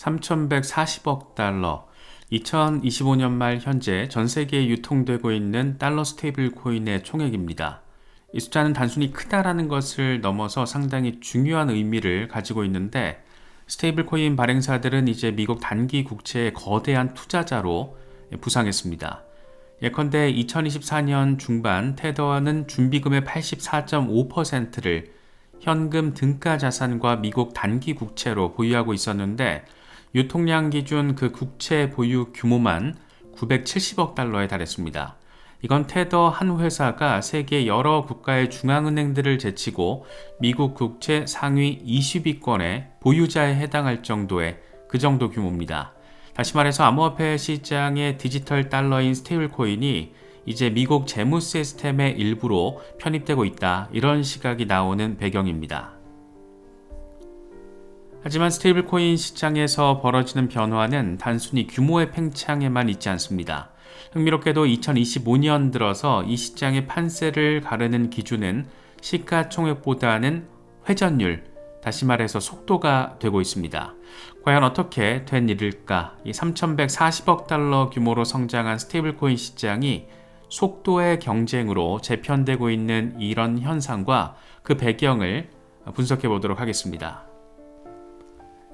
3,140억 달러. 2025년 말 현재 전 세계에 유통되고 있는 달러 스테이블 코인의 총액입니다. 이 숫자는 단순히 크다라는 것을 넘어서 상당히 중요한 의미를 가지고 있는데, 스테이블 코인 발행사들은 이제 미국 단기 국채의 거대한 투자자로 부상했습니다. 예컨대 2024년 중반 테더는 준비금의 84.5%를 현금 등가 자산과 미국 단기 국채로 보유하고 있었는데, 유통량 기준 그 국채 보유 규모만 970억 달러에 달했습니다. 이건 테더 한 회사가 세계 여러 국가의 중앙은행들을 제치고 미국 국채 상위 20위권의 보유자에 해당할 정도의 그 정도 규모입니다. 다시 말해서 암호화폐 시장의 디지털 달러인 스테이블 코인이 이제 미국 재무 시스템의 일부로 편입되고 있다, 이런 시각이 나오는 배경입니다. 하지만 스테이블 코인 시장에서 벌어지는 변화는 단순히 규모의 팽창에만 있지 않습니다. 흥미롭게도 2025년 들어서 이 시장의 판세를 가르는 기준은 시가총액보다는 회전율, 다시 말해서 속도가 되고 있습니다. 과연 어떻게 된 일일까? 이 3,140억 달러 규모로 성장한 스테이블 코인 시장이 속도의 경쟁으로 재편되고 있는 이런 현상과 그 배경을 분석해 보도록 하겠습니다.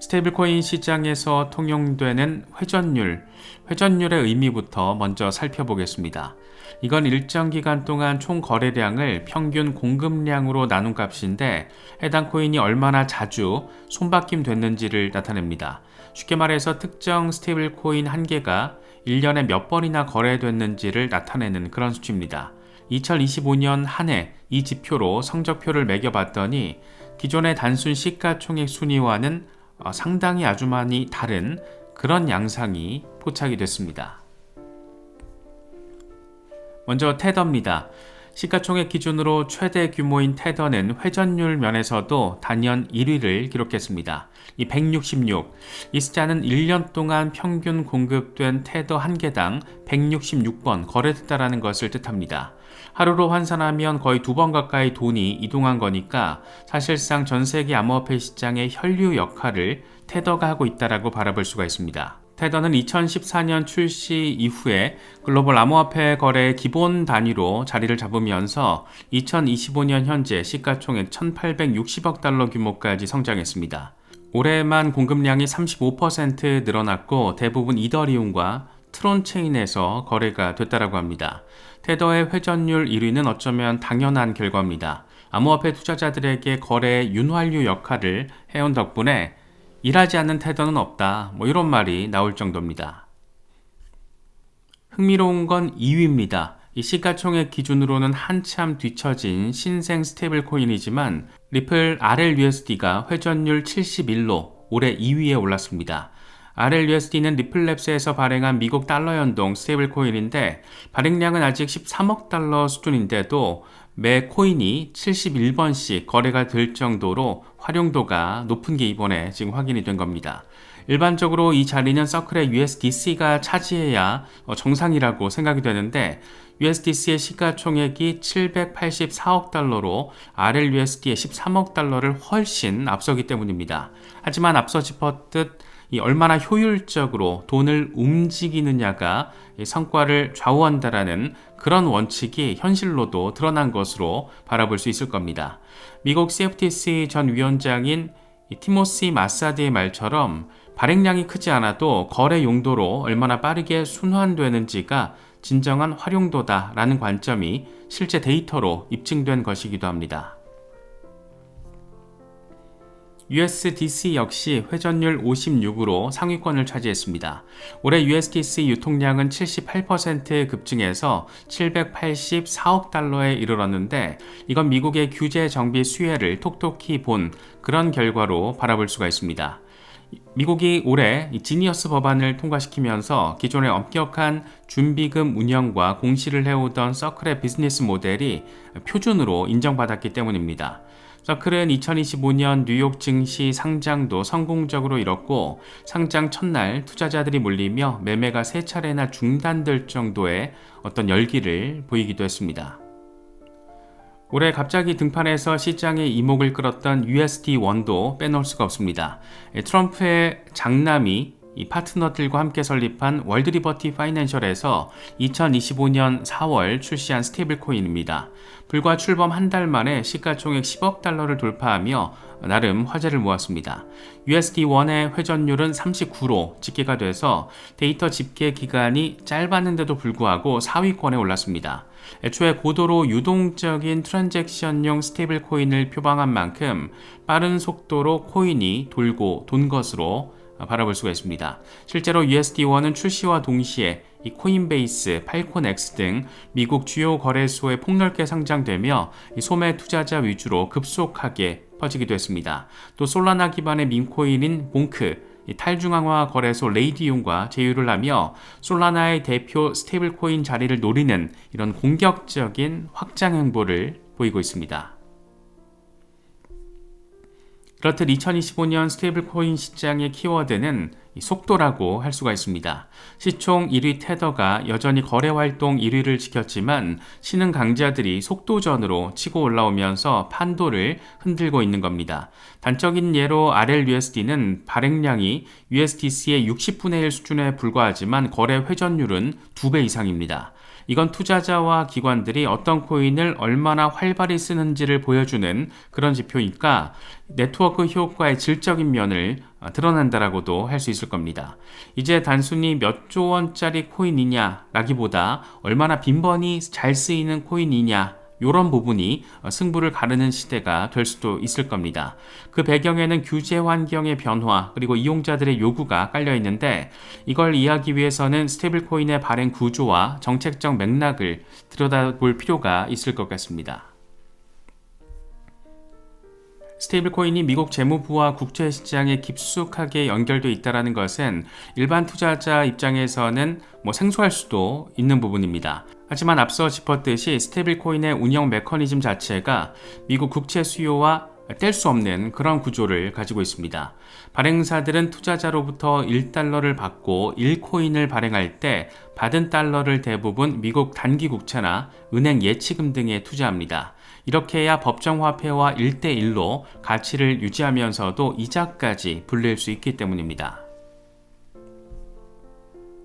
스테이블 코인 시장에서 통용되는 회전율의 의미부터 먼저 살펴보겠습니다. 이건 일정 기간 동안 총 거래량을 평균 공급량으로 나눈 값인데, 해당 코인이 얼마나 자주 손바뀜 됐는지를 나타냅니다. 쉽게 말해서 특정 스테이블 코인 한 개가 1년에 몇 번이나 거래됐는지를 나타내는 그런 수치입니다. 2025년 한 해 이 지표로 성적표를 매겨봤더니 기존의 단순 시가총액 순위와는 상당히 아주 많이 다른 그런 양상이 포착이 됐습니다. 먼저 테더입니다. 시가총액 기준으로 최대 규모인 테더는 회전율 면에서도 단연 1위를 기록했습니다. 이 166, 이 숫자는 1년 동안 평균 공급된 테더 한 개당 166번 거래됐다는 것을 뜻합니다. 하루로 환산하면 거의 2번 가까이 돈이 이동한 거니까 사실상 전 세계 암호화폐 시장의 혈류 역할을 테더가 하고 있다고 바라볼 수가 있습니다. 테더는 2014년 출시 이후에 글로벌 암호화폐 거래의 기본 단위로 자리를 잡으면서 2025년 현재 시가총액 1,860억 달러 규모까지 성장했습니다. 올해만 공급량이 35% 늘어났고 대부분 이더리움과 트론 체인에서 거래가 됐다고 합니다. 테더의 회전율 1위는 어쩌면 당연한 결과입니다. 암호화폐 투자자들에게 거래의 윤활유 역할을 해온 덕분에 일하지 않는 테더는 없다, 이런 말이 나올 정도입니다. 흥미로운 건 2위입니다. 이 시가총액 기준으로는 한참 뒤처진 신생 스테이블 코인이지만 리플 RLUSD가 회전율 71로 올해 2위에 올랐습니다. RLUSD는 리플랩스에서 발행한 미국 달러 연동 스테이블 코인인데, 발행량은 아직 13억 달러 수준인데도 매 코인이 71번씩 거래가 될 정도로 활용도가 높은 게 이번에 지금 확인이 된 겁니다. 일반적으로 이 자리는 서클의 USDC가 차지해야 정상이라고 생각이 되는데, USDC의 시가총액이 784억 달러로 RLUSD의 13억 달러를 훨씬 앞서기 때문입니다. 하지만 앞서 짚었듯 얼마나 효율적으로 돈을 움직이느냐가 성과를 좌우한다라는 그런 원칙이 현실로도 드러난 것으로 바라볼 수 있을 겁니다. 미국 CFTC 전 위원장인 티모시 마사드의 말처럼 발행량이 크지 않아도 거래 용도로 얼마나 빠르게 순환되는지가 진정한 활용도다라는 관점이 실제 데이터로 입증된 것이기도 합니다. USDC 역시 회전율 56으로 상위권을 차지했습니다. 올해 USDC 유통량은 78% 급증해서 784억 달러에 이르렀는데, 이건 미국의 규제 정비 수혜를 톡톡히 본 그런 결과로 바라볼 수가 있습니다. 미국이 올해 지니어스 법안을 통과시키면서 기존의 엄격한 준비금 운영과 공시를 해오던 서클의 비즈니스 모델이 표준으로 인정받았기 때문입니다. 서클은 2025년 뉴욕 증시 상장도 성공적으로 이뤘고, 상장 첫날 투자자들이 몰리며 매매가 3차례나 중단될 정도의 어떤 열기를 보이기도 했습니다. 올해 갑자기 등판해서 시장의 이목을 끌었던 USD1도 빼놓을 수가 없습니다. 트럼프의 장남이 이 파트너들과 함께 설립한 월드리버티 파이낸셜에서 2025년 4월 출시한 스테이블 코인입니다. 불과 출범 한 달 만에 시가총액 10억 달러를 돌파하며 나름 화제를 모았습니다. USD1의 회전율은 39로 집계가 돼서 데이터 집계 기간이 짧았는데도 불구하고 4위권에 올랐습니다. 애초에 고도로 유동적인 트랜잭션용 스테이블 코인을 표방한 만큼 빠른 속도로 코인이 돌고 돈 것으로 바라볼 수가 있습니다. 실제로 USD1은 출시와 동시에 이 코인베이스, 팔콘X 등 미국 주요 거래소에 폭넓게 상장되며 이 소매 투자자 위주로 급속하게 퍼지기도 했습니다. 또 솔라나 기반의 밈코인인 봉크, 탈중앙화 거래소 레이디온과 제휴를 하며 솔라나의 대표 스테이블 코인 자리를 노리는 이런 공격적인 확장 행보를 보이고 있습니다. 그렇듯 2025년 스테이블 코인 시장의 키워드는 속도라고 할 수가 있습니다. 시총 1위 테더가 여전히 거래 활동 1위를 지켰지만 신흥 강자들이 속도전으로 치고 올라오면서 판도를 흔들고 있는 겁니다. 단적인 예로 RLUSD는 발행량이 USDC의 60분의 1 수준에 불과하지만 거래 회전율은 2배 이상입니다. 이건 투자자와 기관들이 어떤 코인을 얼마나 활발히 쓰는지를 보여주는 그런 지표니까 네트워크 효과의 질적인 면을 드러낸다라고도 할 수 있을 겁니다. 이제 단순히 몇 조 원짜리 코인이냐 라기보다 얼마나 빈번히 잘 쓰이는 코인이냐 이런 부분이 승부를 가르는 시대가 될 수도 있을 겁니다. 그 배경에는 규제 환경의 변화 그리고 이용자들의 요구가 깔려 있는데 이걸 이해하기 위해서는 스테이블 코인의 발행 구조와 정책적 맥락을 들여다볼 필요가 있을 것 같습니다. 스테이블 코인이 미국 재무부와 국채 시장에 깊숙하게 연결되어 있다는 것은 일반 투자자 입장에서는 생소할 수도 있는 부분입니다. 하지만 앞서 짚었듯이 스테이블 코인의 운영 메커니즘 자체가 미국 국채 수요와 뗄 수 없는 그런 구조를 가지고 있습니다. 발행사들은 투자자로부터 1달러를 받고 1코인을 발행할 때 받은 달러를 대부분 미국 단기 국채나 은행 예치금 등에 투자합니다. 이렇게 해야 법정화폐와 1대1로 가치를 유지하면서도 이자까지 불릴 수 있기 때문입니다.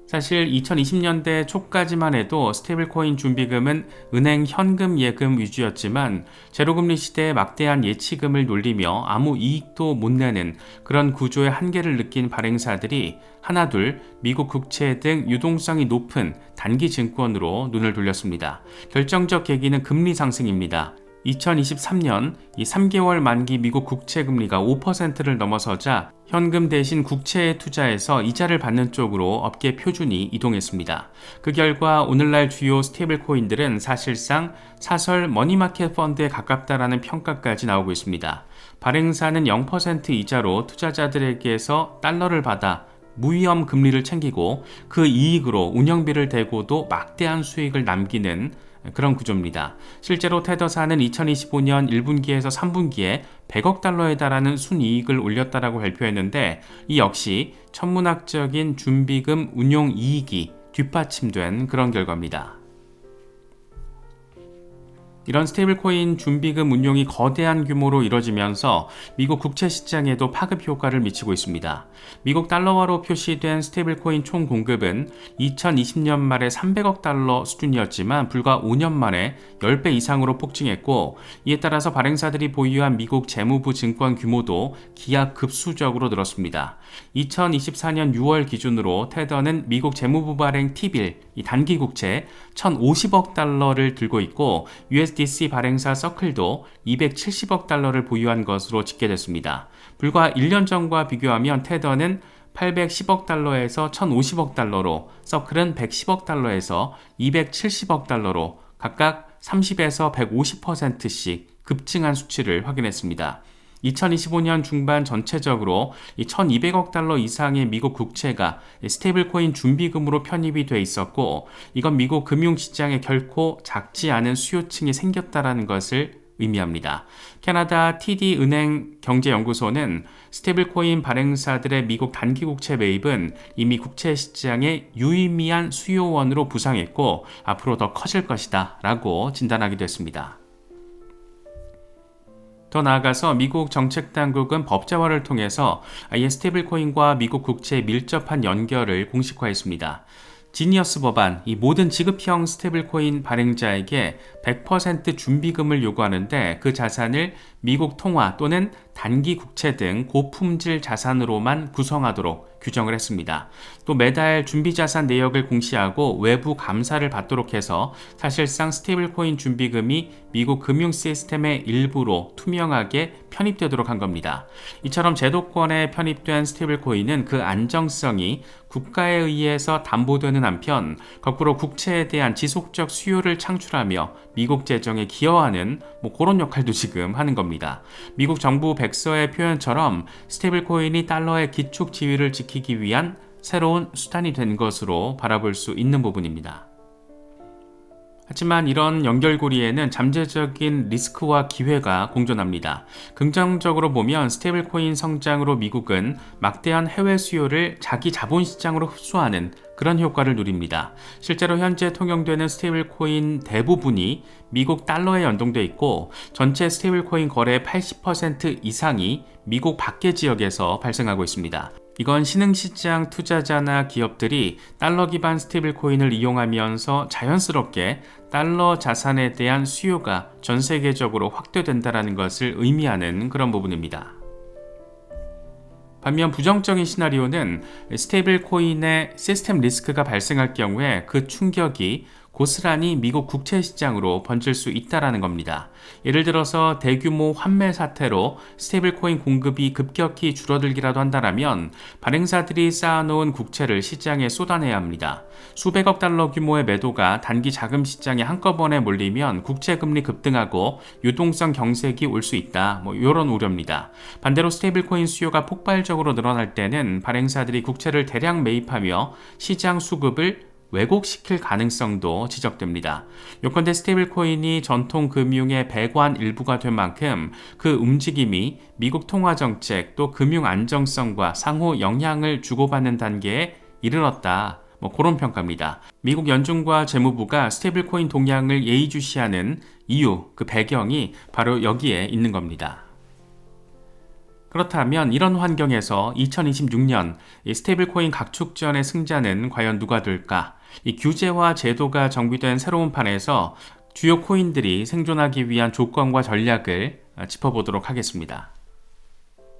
사실 2020년대 초까지만 해도 스테이블코인 준비금은 은행 현금 예금 위주였지만 제로금리 시대에 막대한 예치금을 놀리며 아무 이익도 못 내는 그런 구조의 한계를 느낀 발행사들이 하나둘 미국 국채 등 유동성이 높은 단기 증권으로 눈을 돌렸습니다. 결정적 계기는 금리 상승입니다. 2023년 이 3개월 만기 미국 국채 금리가 5%를 넘어서자 현금 대신 국채에 투자해서 이자를 받는 쪽으로 업계 표준이 이동했습니다. 그 결과 오늘날 주요 스테이블 코인들은 사실상 사설 머니마켓 펀드에 가깝다라는 평가까지 나오고 있습니다. 발행사는 0% 이자로 투자자들에게서 달러를 받아 무위험 금리를 챙기고 그 이익으로 운영비를 대고도 막대한 수익을 남기는 그런 구조입니다. 실제로 테더사는 2025년 1분기에서 3분기에 100억 달러에 달하는 순이익을 올렸다라고 발표했는데 이 역시 천문학적인 준비금 운용 이익이 뒷받침된 그런 결과입니다. 이런 스테이블코인 준비금 운용이 거대한 규모로 이뤄지면서 미국 국채 시장에도 파급 효과를 미치고 있습니다. 미국 달러화로 표시된 스테이블코인 총 공급은 2020년 말에 300억 달러 수준이었지만 불과 5년 만에 10배 이상으로 폭증했고 이에 따라서 발행사들이 보유한 미국 재무부 증권 규모도 기하급수적으로 늘었습니다. 2024년 6월 기준으로 테더는 미국 재무부 발행 T빌, 이 단기 국채 1,050억 달러를 들고 있고 USDC 발행사 서클도 270억 달러를 보유한 것으로 집계됐습니다. 불과 1년 전과 비교하면 테더는 810억 달러에서 1,050억 달러로, 서클은 110억 달러에서 270억 달러로 각각 30에서 150%씩 급증한 수치를 확인했습니다. 2025년 중반 전체적으로 1,200억 달러 이상의 미국 국채가 스테이블코인 준비금으로 편입이 돼 있었고 이건 미국 금융시장에 결코 작지 않은 수요층이 생겼다는 것을 의미합니다. 캐나다 TD 은행 경제연구소는 스테이블코인 발행사들의 미국 단기 국채 매입은 이미 국채 시장의 유의미한 수요원으로 부상했고 앞으로 더 커질 것이다 라고 진단하기도 했습니다. 더 나아가서 미국 정책당국은 법제화를 통해서 아예 스테이블코인과 미국 국채의 밀접한 연결을 공식화했습니다. 지니어스 법안, 이 모든 지급형 스테이블코인 발행자에게 100% 준비금을 요구하는데 그 자산을 미국 통화 또는 단기 국채 등 고품질 자산으로만 구성하도록 규정을 했습니다. 또 매달 준비자산 내역을 공시하고 외부 감사를 받도록 해서 사실상 스테이블코인 준비금이 미국 금융 시스템의 일부로 투명하게 편입되도록 한 겁니다. 이처럼 제도권에 편입된 스테이블코인은 그 안정성이 국가에 의해서 담보되는 한편 거꾸로 국채에 대한 지속적 수요를 창출하며 미국 재정에 기여하는 그런 역할도 지금 하는 겁니다. 미국 정부 백서의 표현처럼 스테이블코인이 달러의 기축 지위를 지키기 위한 새로운 수단이 된 것으로 바라볼 수 있는 부분입니다. 하지만 이런 연결고리에는 잠재적인 리스크와 기회가 공존합니다. 긍정적으로 보면 스테이블코인 성장으로 미국은 막대한 해외 수요를 자기 자본시장으로 흡수하는 그런 효과를 누립니다. 실제로 현재 통용되는 스테이블코인 대부분이 미국 달러에 연동돼 있고 전체 스테이블코인 거래의 80% 이상이 미국 밖의 지역에서 발생하고 있습니다. 이건 신흥시장 투자자나 기업들이 달러 기반 스테이블코인을 이용하면서 자연스럽게 달러 자산에 대한 수요가 전 세계적으로 확대된다는 것을 의미하는 그런 부분입니다. 반면 부정적인 시나리오는 스테이블 코인의 시스템 리스크가 발생할 경우에 그 충격이 고스란히 미국 국채 시장으로 번질 수 있다는 겁니다. 예를 들어서 대규모 환매 사태로 스테이블 코인 공급이 급격히 줄어들기라도 한다면 발행사들이 쌓아놓은 국채를 시장에 쏟아내야 합니다. 수백억 달러 규모의 매도가 단기 자금 시장에 한꺼번에 몰리면 국채 금리 급등하고 유동성 경색이 올 수 있다. 이런 우려입니다. 반대로 스테이블 코인 수요가 폭발적으로 늘어날 때는 발행사들이 국채를 대량 매입하며 시장 수급을 왜곡시킬 가능성도 지적됩니다. 요컨대 스테이블코인이 전통 금융의 배관 일부가 된 만큼 그 움직임이 미국 통화정책 또 금융 안정성과 상호 영향을 주고받는 단계에 이르렀다. 그런 평가입니다. 미국 연준과 재무부가 스테이블코인 동향을 예의주시하는 이유, 그 배경이 바로 여기에 있는 겁니다. 그렇다면 이런 환경에서 2026년 스테이블코인 각축전의 승자는 과연 누가 될까? 이 규제와 제도가 정비된 새로운 판에서 주요 코인들이 생존하기 위한 조건과 전략을 짚어보도록 하겠습니다.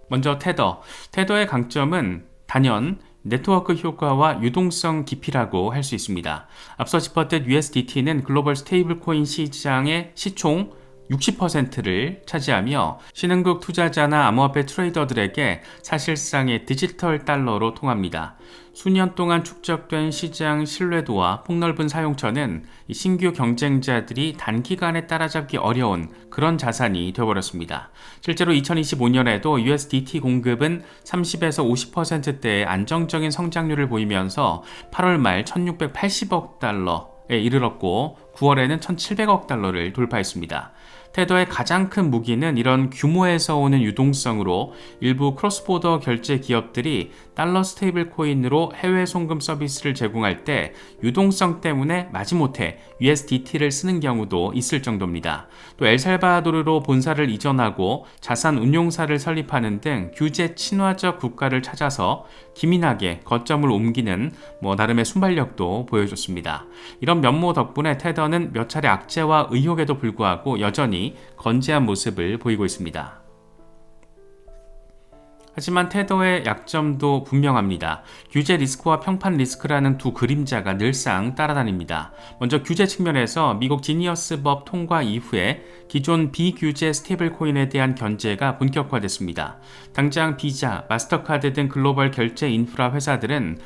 먼저 테더. 테더의 강점은 단연 네트워크 효과와 유동성 깊이라고 할 수 있습니다. 앞서 짚었듯 USDT는 글로벌 스테이블코인 시장의 시총 60%를 차지하며 신흥국 투자자나 암호화폐 트레이더들에게 사실상의 디지털 달러로 통합니다. 수년 동안 축적된 시장 신뢰도와 폭넓은 사용처는 신규 경쟁자들이 단기간에 따라잡기 어려운 그런 자산이 되어버렸습니다. 실제로 2025년에도 USDT 공급은 30에서 50%대의 안정적인 성장률을 보이면서 8월 말 1680억 달러에 이르렀고 9월에는 1700억 달러를 돌파했습니다. 테더의 가장 큰 무기는 이런 규모에서 오는 유동성으로 일부 크로스보더 결제 기업들이 달러 스테이블 코인으로 해외 송금 서비스를 제공할 때 유동성 때문에 마지못해 USDT를 쓰는 경우도 있을 정도입니다. 또 엘살바도르로 본사를 이전하고 자산 운용사를 설립하는 등 규제 친화적 국가를 찾아서 기민하게 거점을 옮기는 나름의 순발력도 보여줬습니다. 이런 면모 덕분에 테더는 몇 차례 악재와 의혹에도 불구하고 여전히 건재한 모습을 보이고 있습니다. 하지만 테더의 약점도 분명합니다. 규제 리스크와 평판 리스크라는 두 그림자가 늘상 따라다닙니다. 먼저 규제 측면에서 미국 지니어스법 통과 이후에 기존 비규제 스테이블 코인에 대한 견제가 본격화됐습니다. 당장 비자, 마스터카드 등 글로벌 결제 인프라 회사들은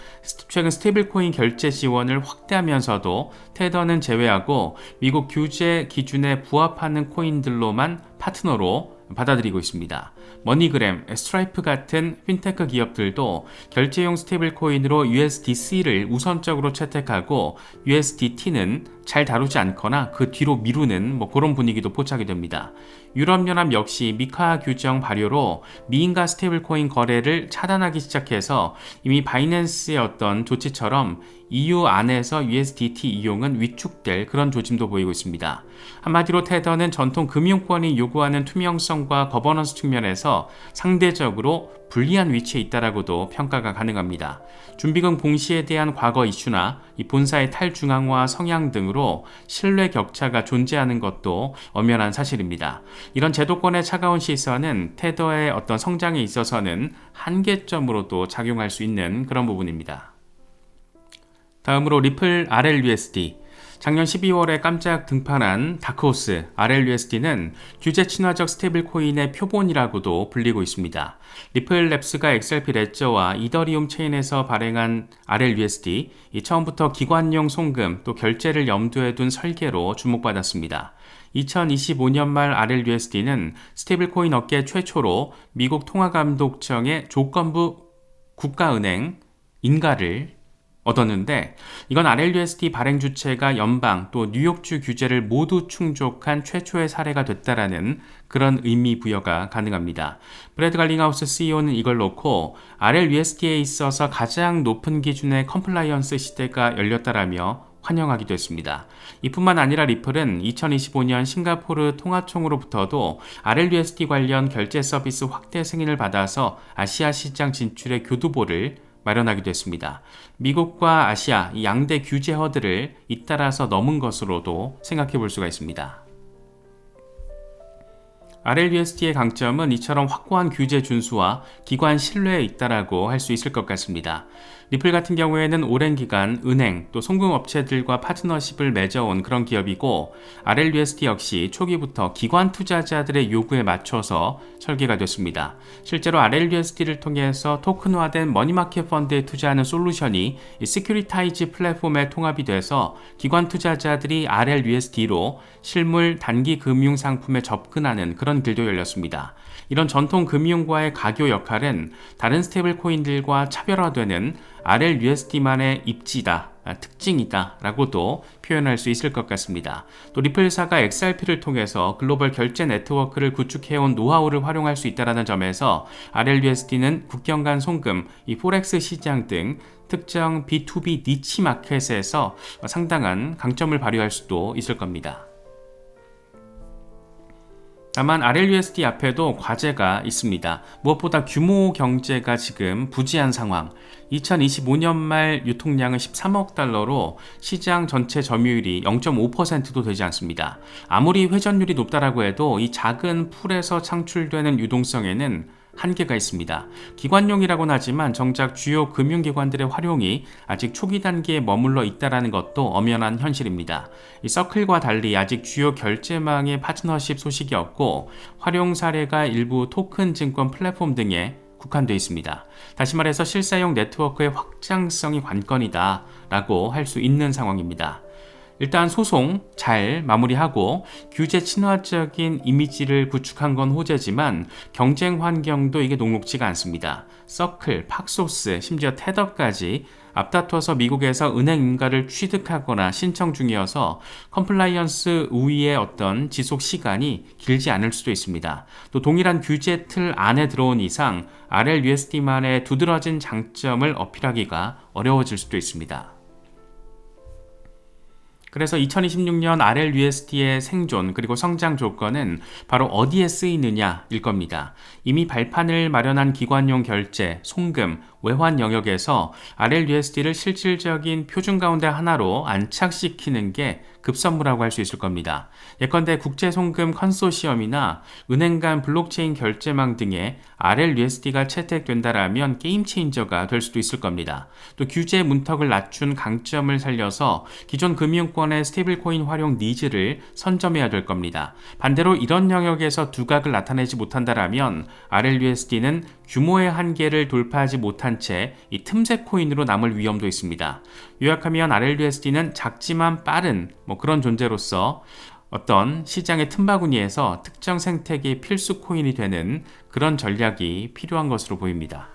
최근 스테이블 코인 결제 지원을 확대하면서도 테더는 제외하고 미국 규제 기준에 부합하는 코인들로만 파트너로 받아들이고 있습니다. 머니그램, 스트라이프 같은 핀테크 기업들도 결제용 스테이블 코인으로 USDC를 우선적으로 채택하고 USDT는 잘 다루지 않거나 그 뒤로 미루는 그런 분위기도 포착이 됩니다. 유럽연합 역시 미카 규정 발효로 미인가 스테이블 코인 거래를 차단하기 시작해서 이미 바이낸스의 어떤 조치처럼 EU 안에서 USDT 이용은 위축될 그런 조짐도 보이고 있습니다. 한마디로 테더는 전통 금융권이 요구하는 투명성과 거버넌스 측면에서 상대적으로 불리한 위치에 있다라고도 평가가 가능합니다. 준비금 공시에 대한 과거 이슈나 이 본사의 탈중앙화 성향 등으로 신뢰 격차가 존재하는 것도 엄연한 사실입니다. 이런 제도권의 차가운 시선은 테더의 어떤 성장에 있어서는 한계점으로도 작용할 수 있는 그런 부분입니다. 다음으로 리플 RLUSD. 작년 12월에 깜짝 등판한 다크호스 RLUSD는 규제 친화적 스테이블 코인의 표본이라고도 불리고 있습니다. 리플랩스가 XRP 레저와 이더리움 체인에서 발행한 RLUSD, 처음부터 기관용 송금 또 결제를 염두에 둔 설계로 주목받았습니다. 2025년 말 RLUSD는 스테이블 코인 업계 최초로 미국 통화감독청의 조건부 국가은행 인가를 얻었는데, 이건 RLUSD 발행 주체가 연방 또 뉴욕주 규제를 모두 충족한 최초의 사례가 됐다라는 그런 의미 부여가 가능합니다. 브래드 갈링하우스 CEO는 이걸 놓고 RLUSD에 있어서 가장 높은 기준의 컴플라이언스 시대가 열렸다라며 환영하기도 했습니다. 이뿐만 아니라 리플은 2025년 싱가포르 통화청으로부터도 RLUSD 관련 결제 서비스 확대 승인을 받아서 아시아 시장 진출의 교두보를 마련하기도 했습니다. 미국과 아시아 이 양대 규제 허들을 잇따라서 넘은 것으로도 생각해 볼 수가 있습니다. RLUSD의 강점은 이처럼 확고한 규제 준수와 기관 신뢰에 있다라고 할 수 있을 것 같습니다. 리플 같은 경우에는 오랜 기간 은행 또 송금업체들과 파트너십을 맺어온 그런 기업이고, RLUSD 역시 초기부터 기관 투자자들의 요구에 맞춰서 설계가 됐습니다. 실제로 RLUSD를 통해서 토큰화된 머니마켓 펀드에 투자하는 솔루션이 시큐리타이즈 플랫폼에 통합이 돼서 기관 투자자들이 RLUSD로 실물 단기 금융 상품에 접근하는 그런 길도 열렸습니다. 이런 전통 금융과의 가교 역할은 다른 스테이블 코인들과 차별화되는 RLUSD만의 입지다, 특징이다 라고도 표현할 수 있을 것 같습니다. 또 리플사가 XRP를 통해서 글로벌 결제 네트워크를 구축해온 노하우를 활용할 수 있다는 점에서 RLUSD는 국경 간 송금, 이 포렉스 시장 등 특정 B2B 니치 마켓에서 상당한 강점을 발휘할 수도 있을 겁니다. 다만 RLUSD 앞에도 과제가 있습니다. 무엇보다 규모 경제가 지금 부진한 상황. 2025년 말 유통량은 13억 달러로 시장 전체 점유율이 0.5%도 되지 않습니다. 아무리 회전율이 높다라고 해도 이 작은 풀에서 창출되는 유동성에는 한계가 있습니다. 기관용이라고는 하지만 정작 주요 금융기관들의 활용이 아직 초기 단계에 머물러 있다는 것도 엄연한 현실입니다. 이 서클과 달리 아직 주요 결제망의 파트너십 소식이 없고 활용 사례가 일부 토큰 증권 플랫폼 등에 국한되어 있습니다. 다시 말해서 실사용 네트워크의 확장성이 관건이다 라고 할 수 있는 상황입니다. 일단 소송 잘 마무리하고 규제 친화적인 이미지를 구축한 건 호재지만 경쟁 환경도 이게 녹록지가 않습니다. 서클, 팍소스, 심지어 테더까지 앞다퉈서 미국에서 은행 인가를 취득하거나 신청 중이어서 컴플라이언스 우위의 어떤 지속 시간이 길지 않을 수도 있습니다. 또 동일한 규제 틀 안에 들어온 이상 RLUSD만의 두드러진 장점을 어필하기가 어려워질 수도 있습니다. 그래서 2026년 RLUSD의 생존 그리고 성장 조건은 바로 어디에 쓰이느냐일 겁니다. 이미 발판을 마련한 기관용 결제, 송금, 외환 영역에서 RLUSD를 실질적인 표준 가운데 하나로 안착시키는 게 급선무라고 할 수 있을 겁니다. 예컨대 국제송금 컨소시엄이나 은행 간 블록체인 결제망 등에 RLUSD가 채택된다라면 게임 체인저가 될 수도 있을 겁니다. 또 규제 문턱을 낮춘 강점을 살려서 기존 금융권의 스테이블코인 활용 니즈를 선점해야 될 겁니다. 반대로 이런 영역에서 두각을 나타내지 못한다라면 RLUSD는 규모의 한계를 돌파하지 못한 채 이 틈새 코인으로 남을 위험도 있습니다. 요약하면 RLUSD는 작지만 빠른 그런 존재로서 어떤 시장의 틈바구니에서 특정 생태계의 필수 코인이 되는 그런 그런 전략이 필요한 것으로 보입니다.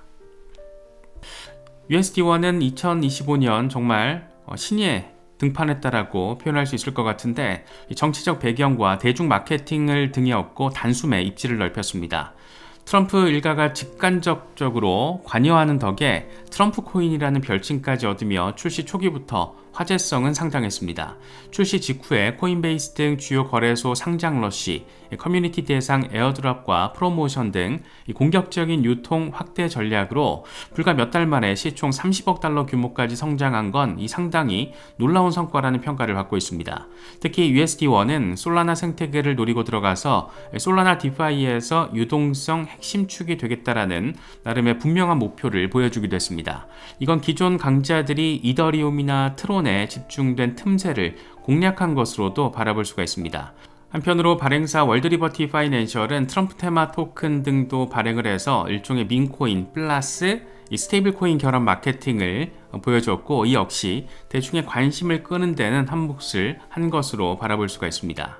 USD1은 2025년 정말 신예 등판했다라고 표현할 수 있을 것 같은데 정치적 배경과 대중 마케팅을 등에 업고 단숨에 입지를 넓혔습니다. 트럼프 일가가 직간접적으로 관여하는 덕에 트럼프 코인이라는 별칭까지 얻으며 출시 초기부터 화제성은 상당했습니다. 출시 직후에 코인베이스 등 주요 거래소 상장 러시, 커뮤니티 대상 에어드롭과 프로모션 등 공격적인 유통 확대 전략으로 불과 몇 달 만에 시총 30억 달러 규모까지 성장한 건 상당히 놀라운 성과라는 평가를 받고 있습니다. 특히 USD1은 솔라나 생태계를 노리고 들어가서 솔라나 디파이에서 유동성 핵심 축이 되겠다라는 나름의 분명한 목표를 보여주기도 했습니다. 이건 기존 강자들이 이더리움이나 트론에 집중된 틈새를 공략한 것으로도 바라볼 수가 있습니다. 한편으로 발행사 월드리버티 파이낸셜은 트럼프 테마 토큰 등도 발행을 해서 일종의 민코인 플러스 스테이블 코인 결합 마케팅을 보여줬고, 이 역시 대중의 관심을 끄는 데는 한 몫을 한 것으로 바라볼 수가 있습니다.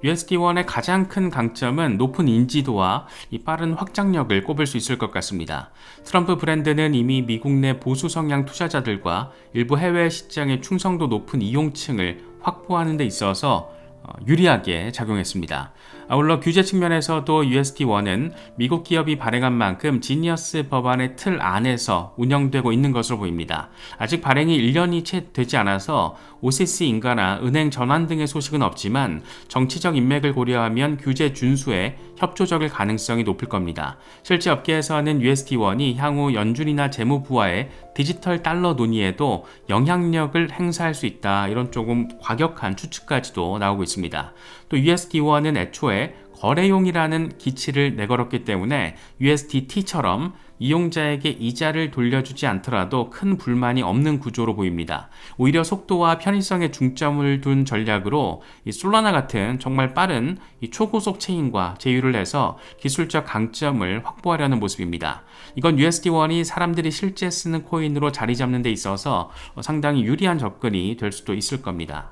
USD1의 가장 큰 강점은 높은 인지도와 빠른 확장력을 꼽을 수 있을 것 같습니다. 트럼프 브랜드는 이미 미국 내 보수 성향 투자자들과 일부 해외 시장의 충성도 높은 이용층을 확보하는 데 있어서 유리하게 작용했습니다. 아울러 규제 측면에서도 USD1은 미국 기업이 발행한 만큼 지니어스 법안의 틀 안에서 운영되고 있는 것으로 보입니다. 아직 발행이 1년이 채 되지 않아서 OCC 인가나 은행 전환 등의 소식은 없지만 정치적 인맥을 고려하면 규제 준수에 협조적일 가능성이 높을 겁니다. 실제 업계에서는 USD1이 향후 연준이나 재무부와의 디지털 달러 논의에도 영향력을 행사할 수 있다, 이런 조금 과격한 추측까지도 나오고 있습니다. 또 USD1은 애초에 거래용이라는 기치를 내걸었기 때문에 USDT처럼 이용자에게 이자를 돌려주지 않더라도 큰 불만이 없는 구조로 보입니다. 오히려 속도와 편의성에 중점을 둔 전략으로 솔라나 같은 정말 빠른 초고속 체인과 제휴를 해서 기술적 강점을 확보하려는 모습입니다. 이건 USD1이 사람들이 실제 쓰는 코인으로 자리 잡는 데 있어서 상당히 유리한 접근이 될 수도 있을 겁니다.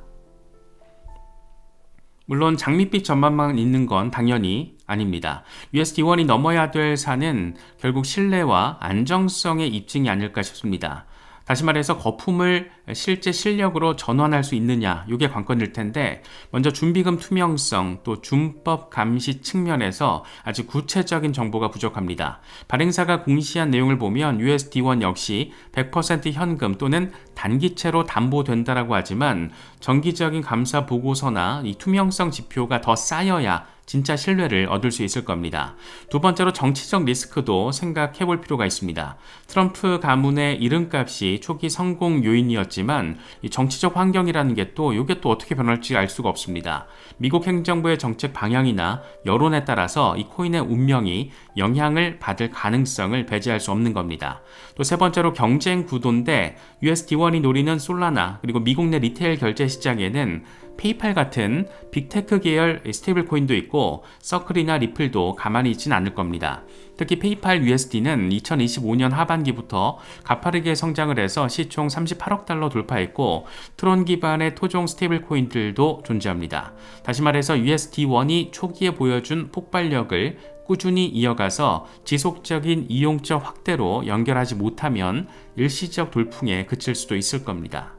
물론 장밋빛 전망만 있는 건 당연히 아닙니다. USD1이 넘어야 될 산은 결국 신뢰와 안정성의 입증이 아닐까 싶습니다. 다시 말해서 거품을 실제 실력으로 전환할 수 있느냐, 이게 관건일 텐데, 먼저 준비금 투명성, 또 준법 감시 측면에서 아주 구체적인 정보가 부족합니다. 발행사가 공시한 내용을 보면 USD1 역시 100% 현금 또는 단기채로 담보된다라고 하지만 정기적인 감사 보고서나 이 투명성 지표가 더 쌓여야 진짜 신뢰를 얻을 수 있을 겁니다. 두 번째로 정치적 리스크도 생각해 볼 필요가 있습니다. 트럼프 가문의 이름값이 초기 성공 요인이었지만 이 정치적 환경이라는 게 이게 또 어떻게 변할지 알 수가 없습니다. 미국 행정부의 정책 방향이나 여론에 따라서 이 코인의 운명이 영향을 받을 가능성을 배제할 수 없는 겁니다. 또 세 번째로 경쟁 구도인데, USD1이 노리는 솔라나 그리고 미국 내 리테일 결제 시장에는 페이팔 같은 빅테크 계열 스테이블 코인도 있고 서클이나 리플도 가만히 있진 않을 겁니다. 특히 페이팔 USD는 2025년 하반기부터 가파르게 성장을 해서 시총 38억 달러 돌파했고 트론 기반의 토종 스테이블 코인들도 존재합니다. 다시 말해서 USD1이 초기에 보여준 폭발력을 꾸준히 이어가서 지속적인 이용자 확대로 연결하지 못하면 일시적 돌풍에 그칠 수도 있을 겁니다.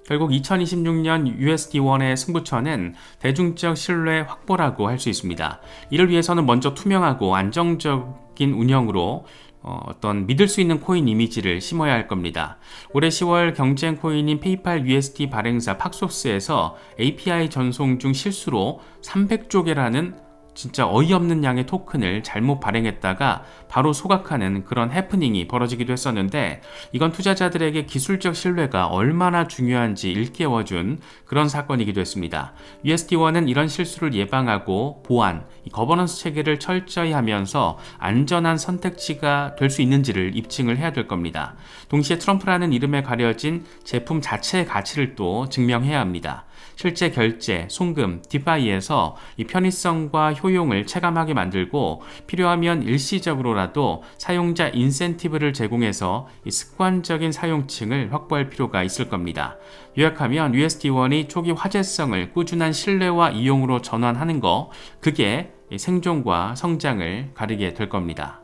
결국 2026년 USD1의 승부처는 대중적 신뢰 확보라고 할 수 있습니다. 이를 위해서는 먼저 투명하고 안정적인 운영으로 어떤 믿을 수 있는 코인 이미지를 심어야 할 겁니다. 올해 10월 경쟁 코인인 페이팔 USD 발행사 팍소스에서 API 전송 중 실수로 300조 개라는 진짜 어이없는 양의 토큰을 잘못 발행했다가 바로 소각하는 그런 해프닝이 벌어지기도 했었는데, 이건 투자자들에게 기술적 신뢰가 얼마나 중요한지 일깨워준 그런 사건이기도 했습니다. USD1은 이런 실수를 예방하고 보안, 거버넌스 체계를 철저히 하면서 안전한 선택지가 될 수 있는지를 입증을 해야 될 겁니다. 동시에 트럼프라는 이름에 가려진 제품 자체의 가치를 또 증명해야 합니다. 실제 결제, 송금, 디파이에서 이 편의성과 효용을 체감하게 만들고 필요하면 일시적으로라도 사용자 인센티브를 제공해서 이 습관적인 사용층을 확보할 필요가 있을 겁니다. 요약하면 USD1이 초기 화제성을 꾸준한 신뢰와 이용으로 전환하는 거, 그게 생존과 성장을 가리게 될 겁니다.